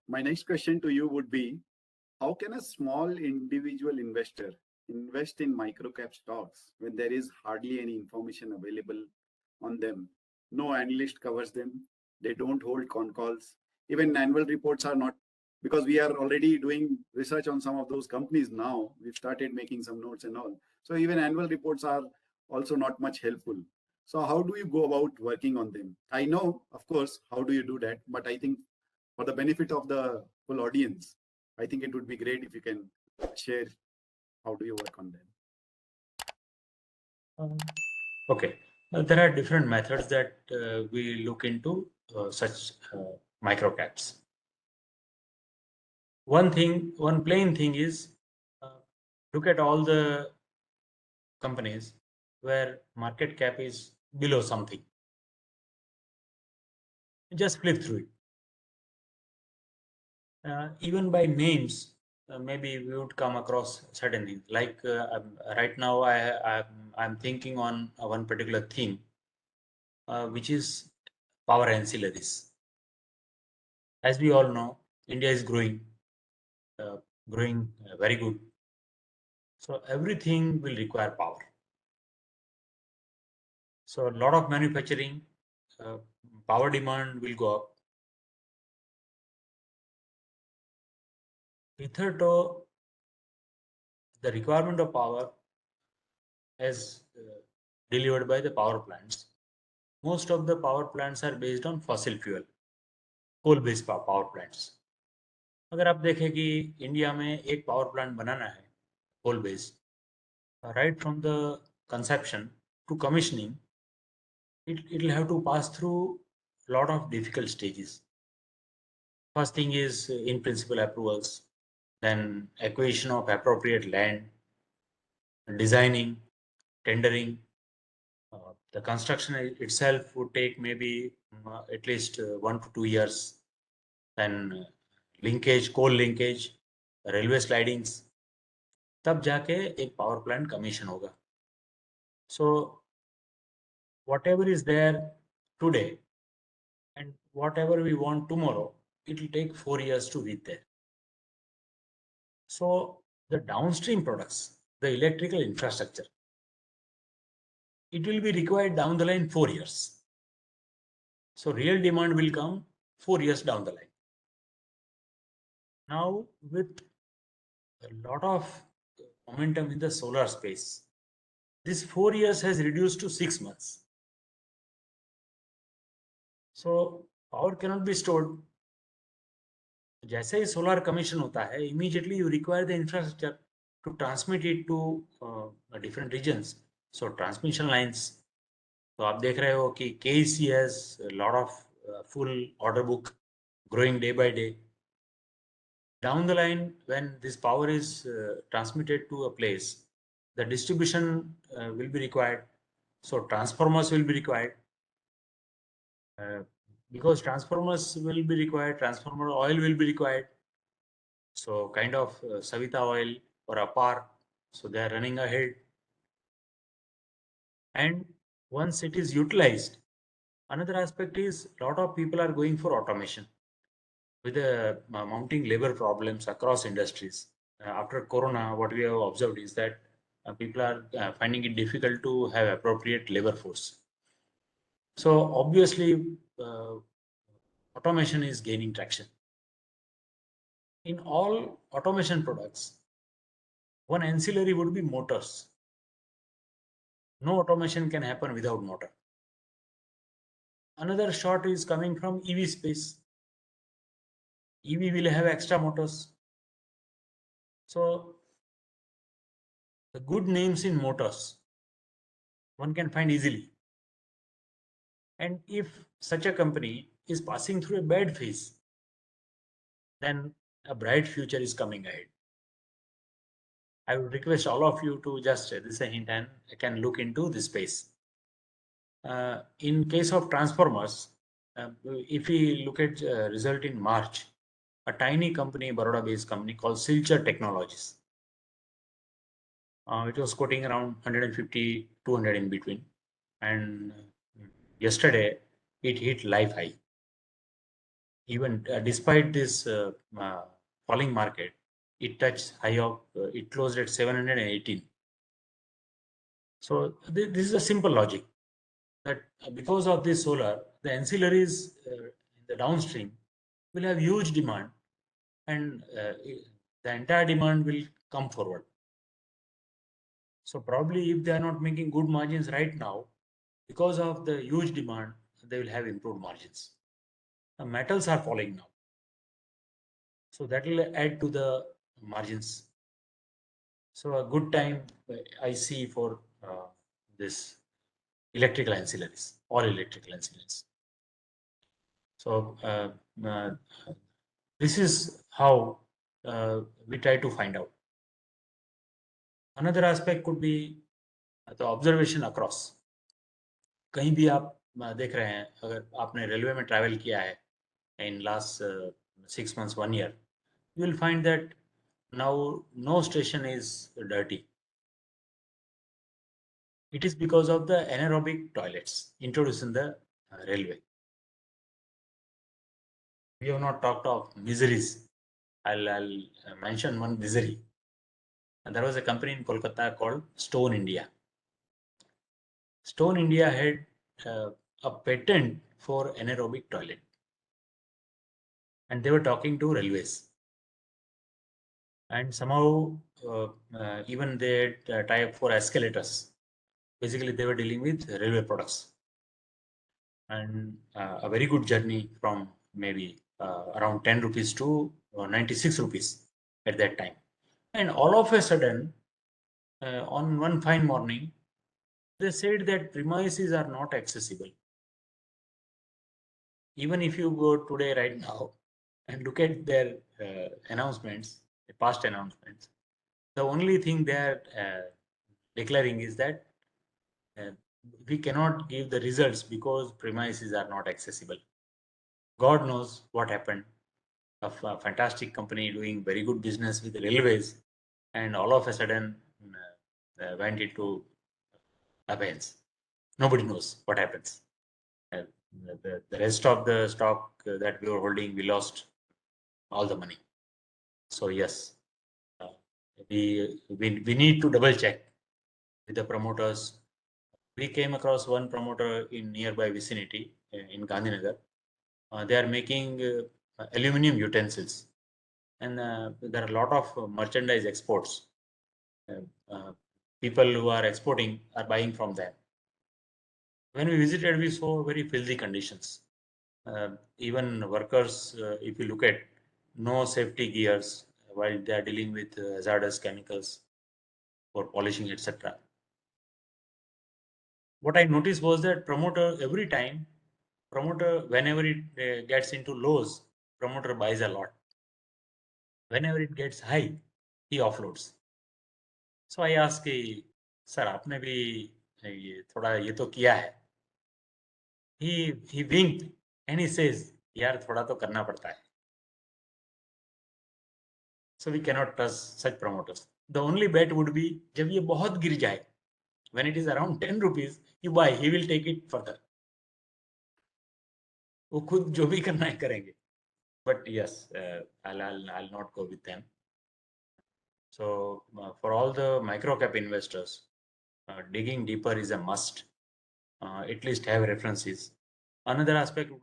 My next question to you would be, how can a small individual investor invest in microcap stocks when there is hardly any information available on them? No analyst covers them. They don't hold con calls. Even annual reports are not, because we are already doing research on some of those companies now. We've started making some notes and all. So even annual reports are also not much helpful. So how do you go about working on them? I know, of course, how do you do that? But I think for the benefit of the full audience, I think it would be great if you can share how do you work on them. Okay, there are different methods that we look into such microcaps. One plain thing is look at all the companies where market cap is below something. Just flip through it. Even by names, maybe we would come across certain things. Like right now, I'm thinking on one particular theme, which is power ancillaries. As we all know, India is growing very good. So everything will require power. So a lot of manufacturing, power demand will go up. Hitherto, the requirement of power as delivered by the power plants. Most of the power plants are based on fossil fuel, coal-based power plants. अगर आप देखें कि India में एक power plant बनाना है coal based, right from the conception to commissioning, it will have to pass through a lot of difficult stages. First thing is in principle approvals, then acquisition of appropriate land, designing, tendering. The construction itself would take maybe at least 1 to 2 years. Then linkage, coal linkage, railway slidings, तब जाके एक power plant commission होगा. So whatever is there today and whatever we want tomorrow, it will take 4 years to reach there. So the downstream products, the electrical infrastructure, it will be required down the line 4 years. So real demand will come 4 years down the line. Now with a lot of momentum in the solar space, this 4 years has reduced to 6 months. So power cannot be stored. जैसे ही solar commission होता है, immediately you require the infrastructure to transmit it to different regions. So transmission lines. तो आप देख रहे हो कि KEC has a lot of full order book growing day by day. Down the line, when this power is transmitted to a place, the distribution will be required. So transformers will be required. Because transformers will be required, transformer oil will be required. So kind of Savita oil or Apar, so they are running ahead. And once it is utilized, another aspect is a lot of people are going for automation with the mounting labor problems across industries. After Corona, what we have observed is that people are finding it difficult to have appropriate labor force. So obviously, automation is gaining traction. In all automation products, one ancillary would be motors. No automation can happen without motor. Another shot is coming from EV space. EV will have extra motors. So the good names in motors, one can find easily. And if such a company is passing through a bad phase, then a bright future is coming ahead. I would request all of you to just, this is a hint, and can look into this space. In case of transformers, if we look at result in March, a tiny company, Baroda-based company called Silchar Technologies. It was quoting around 150, 200 in between. And yesterday, it hit life high. even despite this falling market, it touched high of it closed at 718. So this is a simple logic that because of this solar, the ancillaries in the downstream will have huge demand, and the entire demand will come forward. So probably if they are not making good margins right now, because of the huge demand, they will have improved margins. The metals are falling now, so that will add to the margins. So a good time I see for this electrical ancillaries, all electrical ancillaries. So this is how we try to find out. Another aspect could be the observation across. कहीं भी आप देख रहे हैं, अगर आपने railway में travel किया है in last 6 months, 1 year, you will find that now no station is dirty. It is because of the anaerobic toilets introduced in the railway. We have not talked of miseries. I'll mention one misery. And there was a company in Kolkata called Stone India. Stone India had a patent for anaerobic toilet, and they were talking to railways. And somehow even they had tie up for escalators. Basically, they were dealing with railway products, and a very good journey from maybe around 10 rupees to 96 rupees at that time. And all of a sudden, on one fine morning, they said that premises are not accessible. Even if you go today right now and look at their announcements, the past announcements, the only thing they are declaring is that uh, we cannot give the results because premises are not accessible. God knows what happened. A fantastic company doing very good business with the railways, and all of a sudden went into abeyance. Nobody knows what happens. The rest of the stock that we were holding, we lost all the money. So yes, we need to double check with the promoters. We came across one promoter in nearby vicinity in Gandhinagar. They are making aluminum utensils, and there are a lot of merchandise exports. People who are exporting are buying from them. When we visited, we saw very filthy conditions. Even workers, if you look at no safety gears while they are dealing with hazardous chemicals for polishing, etc. What I noticed was that promoter every time, promoter whenever it gets into lows, promoter buys a lot. Whenever it gets high, he offloads. So I asked, sir, आपने भी ये थोड़ा ये तो किया है. He winked and he says, यार थोड़ा तो करना पड़ता है. So we cannot trust such promoters. The only bet would be जब ये बहुत गिर जाए, when it is around 10 rupees, you buy, he will take it further. वो खुद जो भी करना है करेंगे. But yes, I'll not go with them. So for all the microcap investors, digging deeper is a must. At least have references. Another aspect would